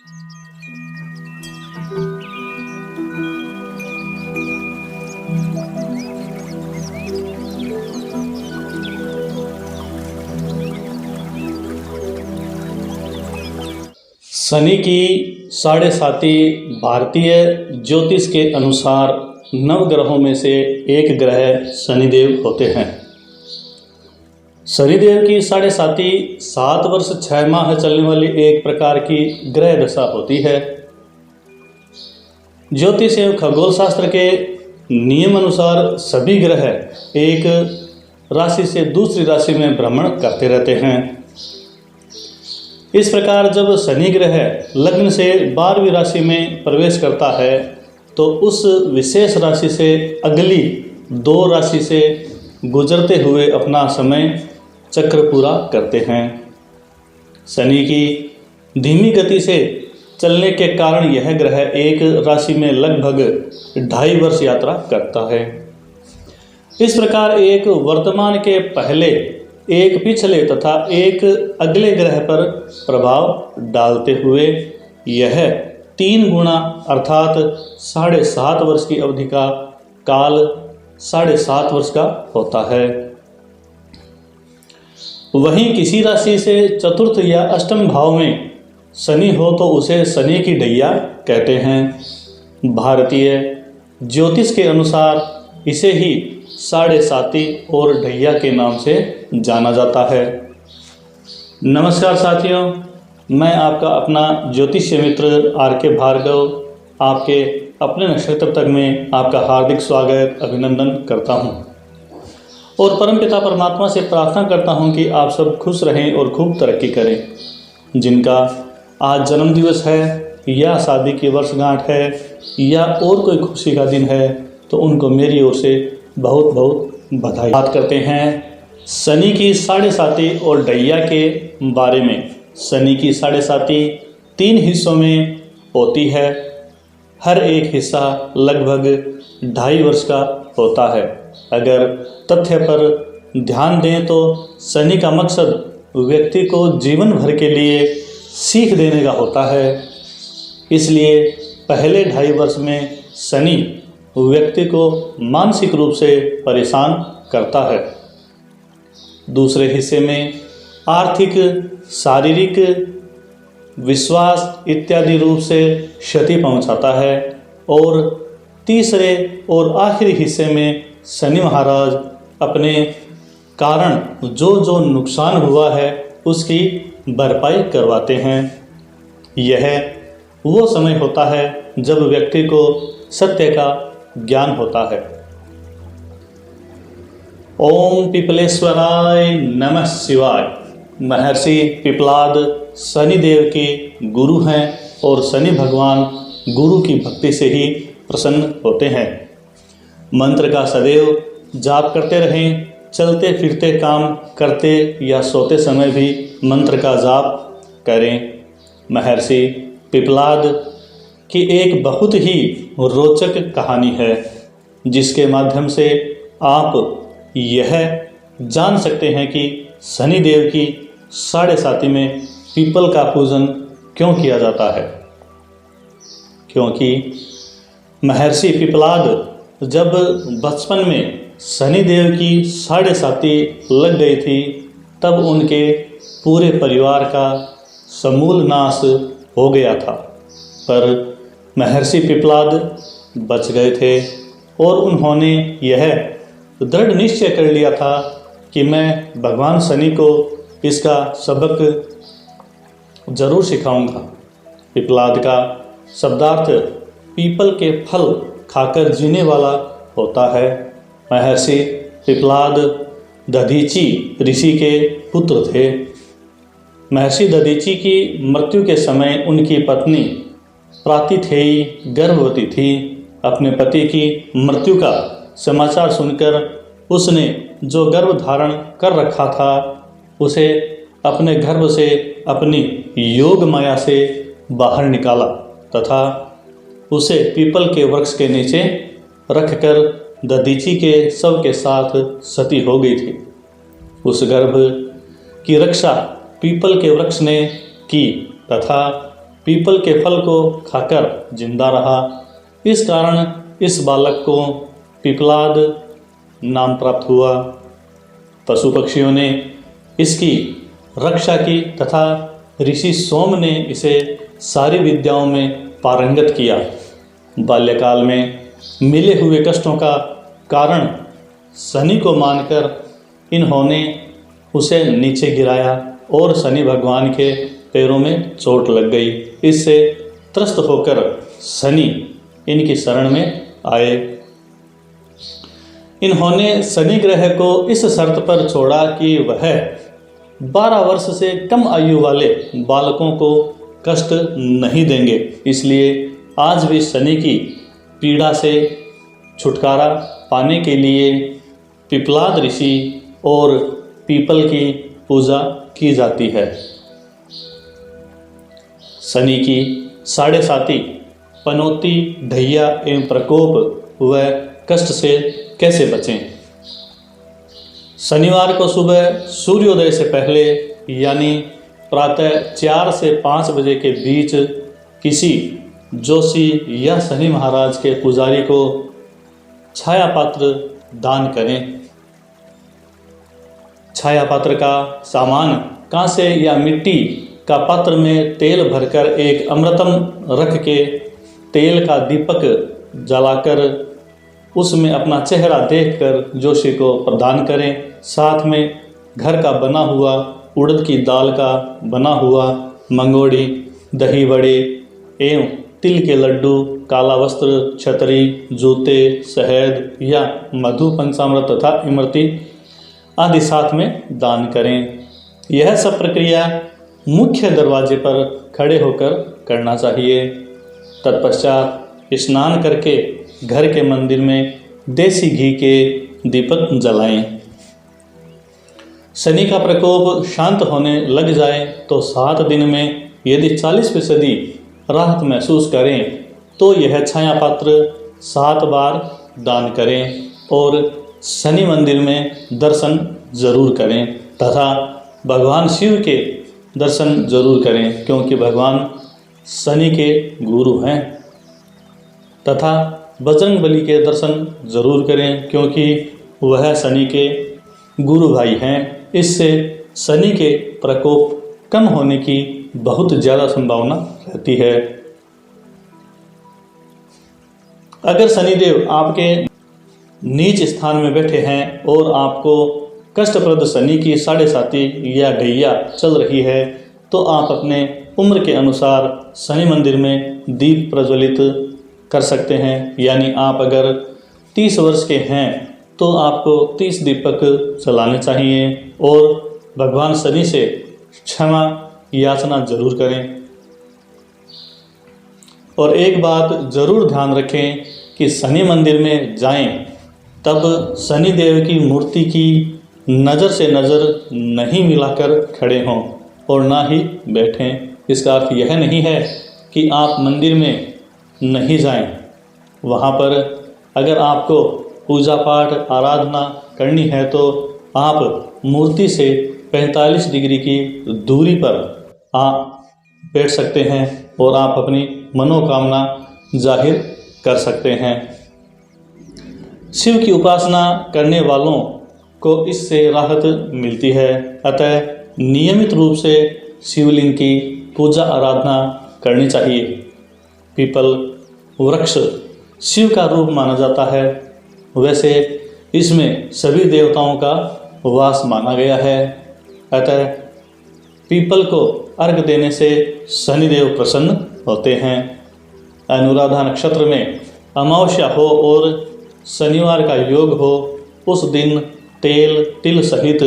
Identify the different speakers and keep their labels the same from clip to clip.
Speaker 1: शनि की साढ़े साती भारतीय ज्योतिष के अनुसार नवग्रहों में से एक ग्रह शनिदेव होते हैं। शनिदेव की साढ़े साती 7 वर्ष 6 माह चलने वाली एक प्रकार की ग्रह दशा होती है। ज्योतिष एवं खगोल शास्त्र के नियम अनुसार सभी ग्रह एक राशि से दूसरी राशि में भ्रमण करते रहते हैं। इस प्रकार जब शनि ग्रह लग्न से 12वीं राशि में प्रवेश करता है तो उस विशेष राशि से अगली 2 राशि से गुजरते हुए अपना समय चक्र पूरा करते हैं। शनि की धीमी गति से चलने के कारण यह ग्रह एक राशि में लगभग 2.5 वर्ष यात्रा करता है। इस प्रकार एक वर्तमान के पहले, एक पिछले तथा एक अगले ग्रह पर प्रभाव डालते हुए यह 3 गुना अर्थात 7.5 वर्ष की अवधि का काल 7.5 वर्ष का होता है। वहीं किसी राशि से चतुर्थ या अष्टम भाव में शनि हो तो उसे शनि की ढैया कहते हैं। भारतीय ज्योतिष के अनुसार इसे ही साढ़े साती और ढैया के नाम से जाना जाता है। नमस्कार साथियों, मैं आपका अपना ज्योतिष मित्र आर.के. भार्गव आपके अपने नक्षत्र तक में आपका हार्दिक स्वागत अभिनंदन करता हूं और परमपिता परमात्मा से प्रार्थना करता हूं कि आप सब खुश रहें और खूब तरक्की करें। जिनका आज जन्मदिवस है या शादी की वर्षगांठ है या और कोई खुशी का दिन है तो उनको मेरी ओर से बहुत बहुत बधाई। बात करते हैं शनि की साढ़े साती और ढैया के बारे में। शनि की साढ़े साती 3 हिस्सों में होती है। हर एक हिस्सा लगभग 2.5 वर्ष का होता है। अगर तथ्य पर ध्यान दें तो शनि का मकसद व्यक्ति को जीवन भर के लिए सीख देने का होता है। इसलिए पहले 2.5 वर्ष में शनि व्यक्ति को मानसिक रूप से परेशान करता है। दूसरे हिस्से में आर्थिक, शारीरिक, विश्वास इत्यादि रूप से क्षति पहुंचाता है और तीसरे और आखिरी हिस्से में शनि महाराज अपने कारण जो नुकसान हुआ है उसकी भरपाई करवाते हैं। यह वो समय होता है जब व्यक्ति को सत्य का ज्ञान होता है। ओम पिपलेश्वराय नमः शिवाय। महर्षि पिपलाद शनिदेव के गुरु हैं और शनि भगवान गुरु की भक्ति से ही प्रसन्न होते हैं। मंत्र का सदैव जाप करते रहें। चलते फिरते काम करते या सोते समय भी मंत्र का जाप करें। महर्षि पिपलाद की एक बहुत ही रोचक कहानी है जिसके माध्यम से आप यह जान सकते हैं कि शनिदेव की साढ़े साती में पीपल का पूजन क्यों किया जाता है। क्योंकि महर्षि पिपलाद जब बचपन में शनिदेव की साढ़े साती लग गई थी तब उनके पूरे परिवार का समूल नाश हो गया था, पर महर्षि पिपलाद बच गए थे और उन्होंने यह दृढ़ निश्चय कर लिया था कि मैं भगवान शनि को इसका सबक जरूर सिखाऊंगा। पिपलाद का शब्दार्थ पीपल के फल खाकर जीने वाला होता है। महर्षि पिपलाद दधीची ऋषि के पुत्र थे। महर्षि दधीची की मृत्यु के समय उनकी पत्नी प्रातिथेयी गर्भवती थी। अपने पति की मृत्यु का समाचार सुनकर उसने जो गर्भ धारण कर रखा था उसे अपने गर्भ से अपनी योग माया से बाहर निकाला तथा उसे पीपल के वृक्ष के नीचे रखकर दधीची के शव के साथ सती हो गई थी। उस गर्भ की रक्षा पीपल के वृक्ष ने की तथा पीपल के फल को खाकर जिंदा रहा। इस कारण इस बालक को पिपलाद नाम प्राप्त हुआ। पशु पक्षियों ने इसकी रक्षा की तथा ऋषि सोम ने इसे सारी विद्याओं में पारंगत किया। बाल्यकाल में मिले हुए कष्टों का कारण शनि को मानकर इन्होंने उसे नीचे गिराया और शनि भगवान के पैरों में चोट लग गई। इससे त्रस्त होकर शनि इनकी शरण में आए। इन्होंने शनि ग्रह को इस शर्त पर छोड़ा कि वह 12 वर्ष से कम आयु वाले बालकों को कष्ट नहीं देंगे। इसलिए आज भी शनि की पीड़ा से छुटकारा पाने के लिए पिपलाद ऋषि और पीपल की पूजा की जाती है। शनि की साढ़े साती, पनौती, ढैया एवं प्रकोप व कष्ट से कैसे बचें? शनिवार को सुबह सूर्योदय से पहले यानी प्रातः 4 से 5 बजे के बीच किसी जोशी या शनि महाराज के पुजारी को छाया पात्र दान करें। छाया पात्र का सामान कांसे या मिट्टी का पात्र में तेल भरकर एक अमृतम रख के तेल का दीपक जलाकर उसमें अपना चेहरा देखकर जोशी को प्रदान करें। साथ में घर का बना हुआ उड़द की दाल का बना हुआ मंगोड़ी, दही बड़े एवं तिल के लड्डू, काला वस्त्र, छतरी, जूते, शहद या मधु, पंचामृत तथा इमरती आदि साथ में दान करें। यह सब प्रक्रिया मुख्य दरवाजे पर खड़े होकर करना चाहिए। तत्पश्चात स्नान करके घर के मंदिर में देसी घी के दीपक जलाएं। शनि का प्रकोप शांत होने लग जाए तो 7 दिन में यदि 40% राहत महसूस करें तो यह छाया पात्र 7 बार दान करें और शनि मंदिर में दर्शन जरूर करें तथा भगवान शिव के दर्शन जरूर करें, क्योंकि भगवान शनि के गुरु हैं। तथा बजरंगबली के दर्शन जरूर करें, क्योंकि वह शनि के गुरु भाई हैं। इससे शनि के प्रकोप कम होने की बहुत ज़्यादा संभावना रहती है। अगर शनिदेव आपके नीच स्थान में बैठे हैं और आपको कष्टप्रद शनि की साढ़े साती या ढैया चल रही है तो आप अपने उम्र के अनुसार शनि मंदिर में दीप प्रज्वलित कर सकते हैं। यानी आप अगर 30 वर्ष के हैं तो आपको 30 दीपक जलाने चाहिए और भगवान शनि से क्षमा याचना जरूर करें। और एक बात जरूर ध्यान रखें कि शनि मंदिर में जाएं तब शनि देव की मूर्ति की नज़र से नज़र नहीं मिलाकर खड़े हों और ना ही बैठें। इसका अर्थ यह नहीं है कि आप मंदिर में नहीं जाएं। वहाँ पर अगर आपको पूजा पाठ आराधना करनी है तो आप मूर्ति से 45 डिग्री की दूरी पर आप बैठ सकते हैं और आप अपनी मनोकामना जाहिर कर सकते हैं। शिव की उपासना करने वालों को इससे राहत मिलती है। अतः नियमित रूप से शिवलिंग की पूजा आराधना करनी चाहिए। पीपल वृक्ष शिव का रूप माना जाता है। वैसे इसमें सभी देवताओं का वास माना गया है। अतः पीपल को अर्घ देने से शनिदेव प्रसन्न होते हैं। अनुराधा नक्षत्र में अमावस्या हो और शनिवार का योग हो, उस दिन तेल तिल सहित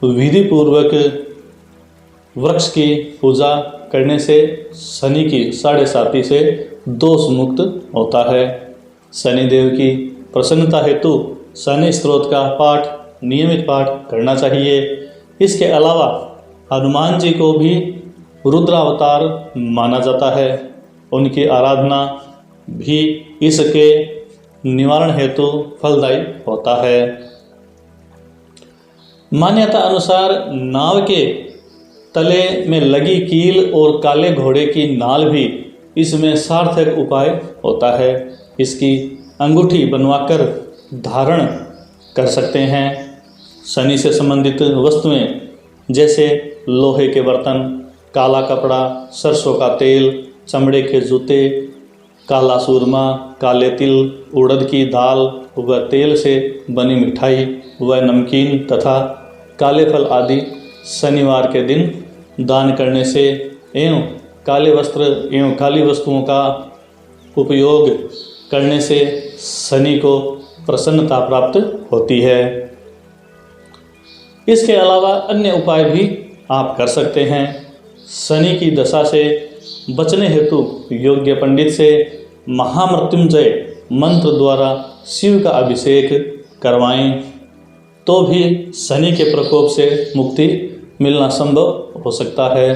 Speaker 1: विधि पूर्वक वृक्ष की पूजा करने से शनि की साढ़े साती से दोष मुक्त होता है। शनिदेव की प्रसन्नता हेतु शनि स्तोत्र का पाठ नियमित पाठ करना चाहिए। इसके अलावा हनुमान जी को भी रुद्रावतार माना जाता है। उनकी आराधना भी इसके निवारण हेतु फलदायी होता है। मान्यता अनुसार नाव के तले में लगी कील और काले घोड़े की नाल भी इसमें सार्थक उपाय होता है। इसकी अंगूठी बनवाकर धारण कर सकते हैं। शनि से संबंधित वस्तुएं जैसे लोहे के बर्तन, काला कपड़ा, सरसों का तेल, चमड़े के जूते, काला सूरमा, काले तिल, उड़द की दाल व तेल से बनी मिठाई व नमकीन तथा काले फल आदि शनिवार के दिन दान करने से एवं काले वस्त्र एवं काली वस्तुओं का उपयोग करने से शनि को प्रसन्नता प्राप्त होती है। इसके अलावा अन्य उपाय भी आप कर सकते हैं। शनि की दशा से बचने हेतु योग्य पंडित से महामृत्युंजय मंत्र द्वारा शिव का अभिषेक करवाएं तो भी शनि के प्रकोप से मुक्ति मिलना संभव हो सकता है।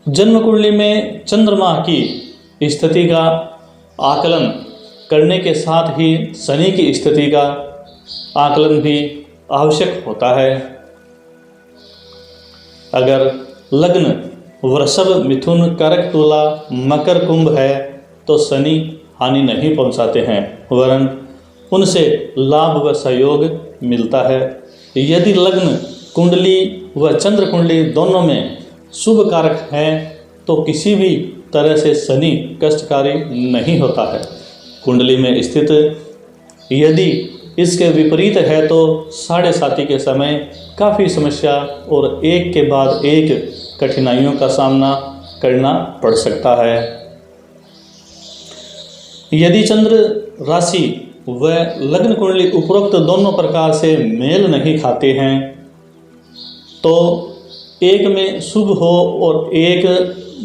Speaker 1: जन्म कुंडली में चंद्रमा की स्थिति का आकलन करने के साथ ही शनि की स्थिति का आकलन भी आवश्यक होता है। अगर लग्न वृषभ, मिथुन, कर्क, तुला, मकर, कुंभ है तो शनि हानि नहीं पहुंचाते हैं, वरन उनसे लाभ व सहयोग मिलता है। यदि लग्न कुंडली व चंद्र कुंडली दोनों में शुभ कारक हैं तो किसी भी तरह से शनि कष्टकारी नहीं होता है। कुंडली में स्थित यदि इसके विपरीत है तो साढ़े साती के समय काफ़ी समस्या और एक के बाद एक कठिनाइयों का सामना करना पड़ सकता है। यदि चंद्र राशि व लग्न कुंडली उपरोक्त दोनों प्रकार से मेल नहीं खाते हैं तो एक में शुभ हो और एक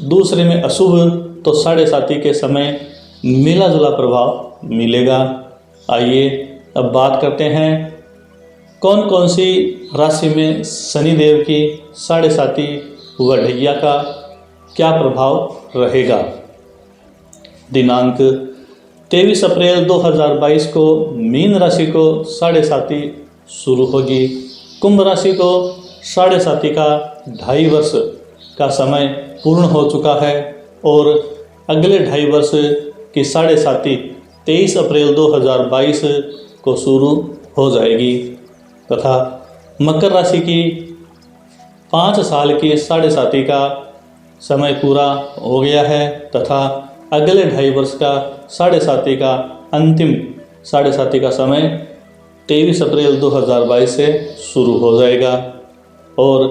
Speaker 1: दूसरे में अशुभ तो साढ़े साती के समय मिला जुला प्रभाव मिलेगा। आइए अब बात करते हैं कौन कौन सी राशि में शनिदेव की साढ़े साती व ढैया का क्या प्रभाव रहेगा। दिनांक 23 अप्रैल 2022 को मीन राशि को साढ़े साती शुरू होगी। कुंभ राशि को साढ़े साती का 2.5 वर्ष का समय पूर्ण हो चुका है और अगले 2.5 वर्ष की साढ़े साती 23 अप्रैल 2022 को शुरू हो जाएगी तथा मकर राशि की 5 साल की साढ़े साती का समय पूरा हो गया है तथा अगले 2.5 वर्ष का साढ़े साती का अंतिम साढ़े साती का समय 23 अप्रैल 2022 से शुरू हो जाएगा और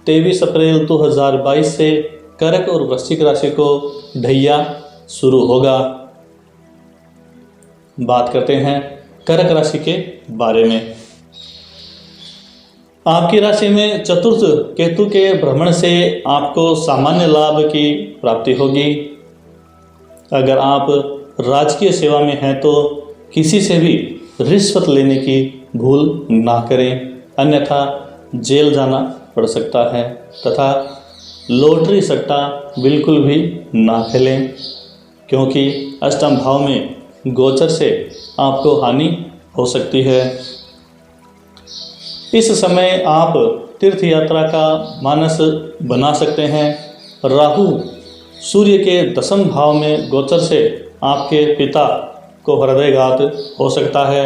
Speaker 1: 23 अप्रैल 2022 से कर्क और वृश्चिक राशि को ढैया शुरू होगा। बात करते हैं कर्क राशि के बारे में। आपकी राशि में चतुर्थ केतु के भ्रमण से आपको सामान्य लाभ की प्राप्ति होगी। अगर आप राजकीय सेवा में हैं तो किसी से भी रिश्वत लेने की भूल ना करें, अन्यथा जेल जाना पड़ सकता है तथा लॉटरी सट्टा बिल्कुल भी ना खेलें क्योंकि अष्टम भाव में गोचर से आपको हानि हो सकती है। इस समय आप तीर्थ यात्रा का मानस बना सकते हैं। राहु सूर्य के 10वें भाव में गोचर से आपके पिता को हृदयघात हो सकता है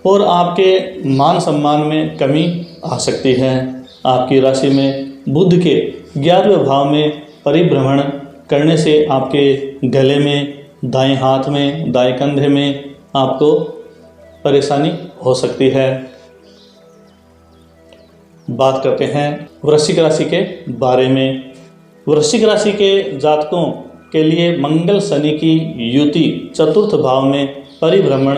Speaker 1: और आपके मान सम्मान में कमी आ सकती है। आपकी राशि में बुध के 11वें भाव में परिभ्रमण करने से आपके गले में, दाएं हाथ में, दाएं कंधे में आपको परेशानी हो सकती है। बात करते हैं वृश्चिक राशि के बारे में। वृश्चिक राशि के जातकों के लिए मंगल शनि की युति चतुर्थ भाव में परिभ्रमण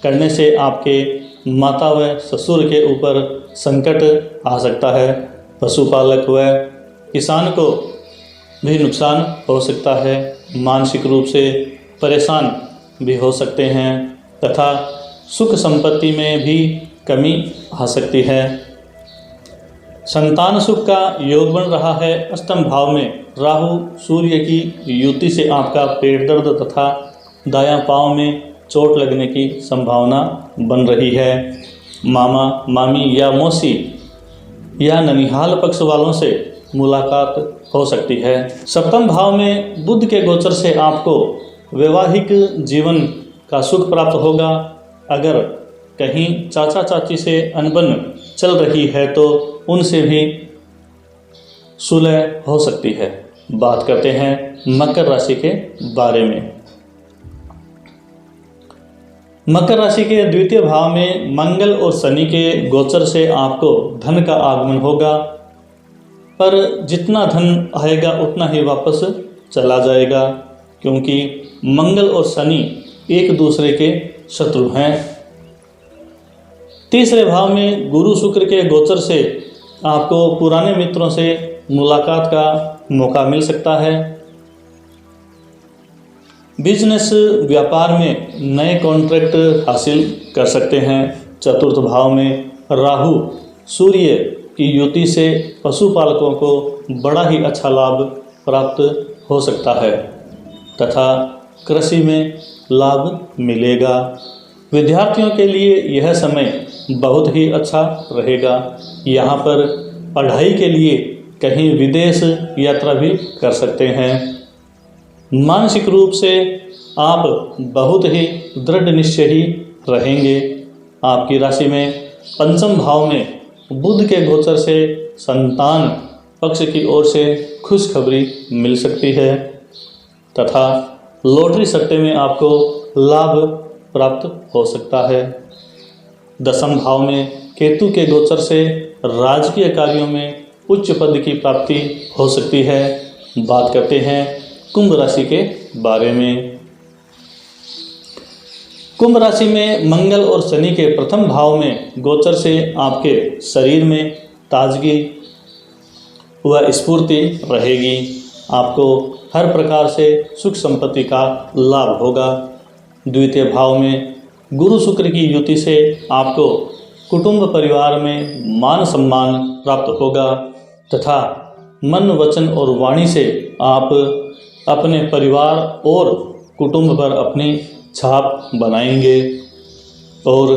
Speaker 1: करने से आपके माता व ससुर के ऊपर संकट आ सकता है। पशुपालक व किसान को भी नुकसान हो सकता है। मानसिक रूप से परेशान भी हो सकते हैं तथा सुख संपत्ति में भी कमी आ सकती है। संतान सुख का योग बन रहा है। अष्टम भाव में राहु सूर्य की युति से आपका पेट दर्द तथा दायां पांव में चोट लगने की संभावना बन रही है। मामा, मामी या मौसी या ननिहाल पक्ष वालों से मुलाकात हो सकती है। सप्तम भाव में बुध के गोचर से आपको वैवाहिक जीवन का सुख प्राप्त होगा। अगर कहीं चाचा चाची से अनबन चल रही है तो उनसे भी सुलह हो सकती है। बात करते हैं मकर राशि के बारे में। मकर राशि के द्वितीय भाव में मंगल और शनि के गोचर से आपको धन का आगमन होगा, पर जितना धन आएगा उतना ही वापस चला जाएगा, क्योंकि मंगल और शनि एक दूसरे के शत्रु हैं। तीसरे भाव में गुरु शुक्र के गोचर से आपको पुराने मित्रों से मुलाकात का मौका मिल सकता है। बिजनेस व्यापार में नए कॉन्ट्रैक्ट हासिल कर सकते हैं। चतुर्थ भाव में राहु सूर्य की युति से पशुपालकों को बड़ा ही अच्छा लाभ प्राप्त हो सकता है तथा कृषि में लाभ मिलेगा। विद्यार्थियों के लिए यह समय बहुत ही अच्छा रहेगा। यहाँ पर पढ़ाई के लिए कहीं विदेश यात्रा भी कर सकते हैं। मानसिक रूप से आप बहुत ही दृढ़ निश्चयी रहेंगे। आपकी राशि में पंचम भाव में बुध के गोचर से संतान पक्ष की ओर से खुशखबरी मिल सकती है तथा लॉटरी सट्टे में आपको लाभ प्राप्त हो सकता है। दसम भाव में केतु के गोचर से राजकीय कार्यों में उच्च पद की प्राप्ति हो सकती है। बात करते हैं कुंभ राशि के बारे में। कुंभ राशि में मंगल और शनि के प्रथम भाव में गोचर से आपके शरीर में ताजगी व स्फूर्ति रहेगी। आपको हर प्रकार से सुख संपत्ति का लाभ होगा। द्वितीय भाव में गुरु शुक्र की युति से आपको कुटुंब परिवार में मान सम्मान प्राप्त होगा तथा मन वचन और वाणी से आप अपने परिवार और कुटुंब पर अपनी छाप बनाएंगे और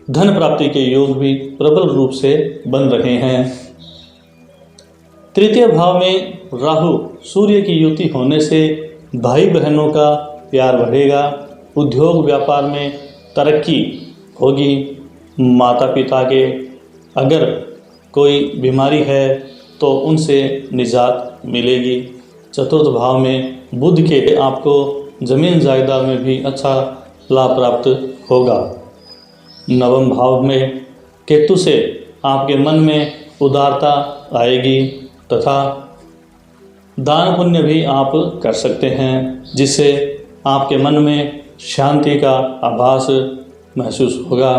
Speaker 1: धन प्राप्ति के योग भी प्रबल रूप से बन रहे हैं। तृतीय भाव में राहु सूर्य की युति होने से भाई बहनों का प्यार बढ़ेगा। उद्योग व्यापार में तरक्की होगी। माता पिता के अगर कोई बीमारी है तो उनसे निजात मिलेगी। चतुर्थ भाव में बुध के आपको जमीन जायदाद में भी अच्छा लाभ प्राप्त होगा। नवम भाव में केतु से आपके मन में उदारता आएगी तथा दान पुण्य भी आप कर सकते हैं, जिससे आपके मन में शांति का आभास महसूस होगा।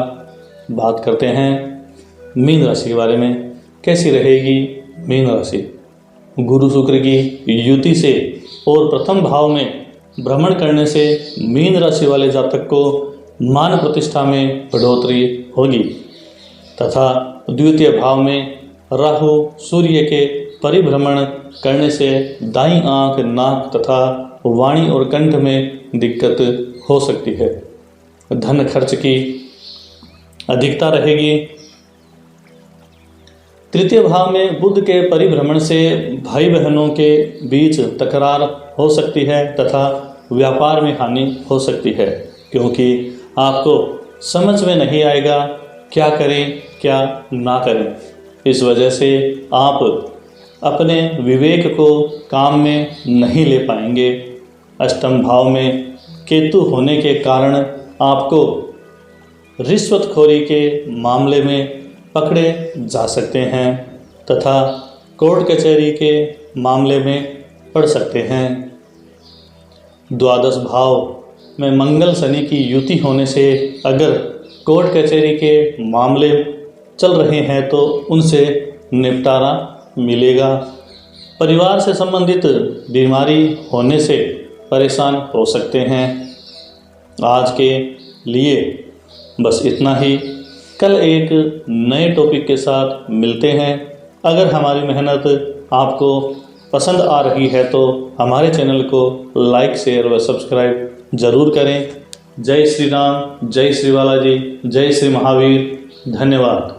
Speaker 1: बात करते हैं मीन राशि के बारे में। कैसी रहेगी मीन राशि? गुरु शुक्र की युति से और प्रथम भाव में भ्रमण करने से मीन राशि वाले जातक को मान प्रतिष्ठा में बढ़ोतरी होगी तथा द्वितीय भाव में राहु सूर्य के परिभ्रमण करने से दाईं आंख, नाक तथा वाणी और कंठ में दिक्कत हो सकती है। धन खर्च की अधिकता रहेगी। तृतीय भाव में बुध के परिभ्रमण से भाई बहनों के बीच तकरार हो सकती है तथा व्यापार में हानि हो सकती है, क्योंकि आपको समझ में नहीं आएगा क्या करें क्या ना करें। इस वजह से आप अपने विवेक को काम में नहीं ले पाएंगे। अष्टम भाव में केतु होने के कारण आपको रिश्वतखोरी के मामले में पकड़े जा सकते हैं तथा कोर्ट कचहरी के मामले में पड़ सकते हैं। द्वादश भाव में मंगल शनि की युति होने से अगर कोर्ट कचहरी के मामले चल रहे हैं तो उनसे निपटारा मिलेगा। परिवार से संबंधित बीमारी होने से परेशान हो सकते हैं। आज के लिए बस इतना ही। कल एक नए टॉपिक के साथ मिलते हैं। अगर हमारी मेहनत आपको पसंद आ रही है तो हमारे चैनल को लाइक, शेयर व सब्सक्राइब ज़रूर करें। जय श्री राम, जय श्री बालाजी, जय श्री महावीर। धन्यवाद।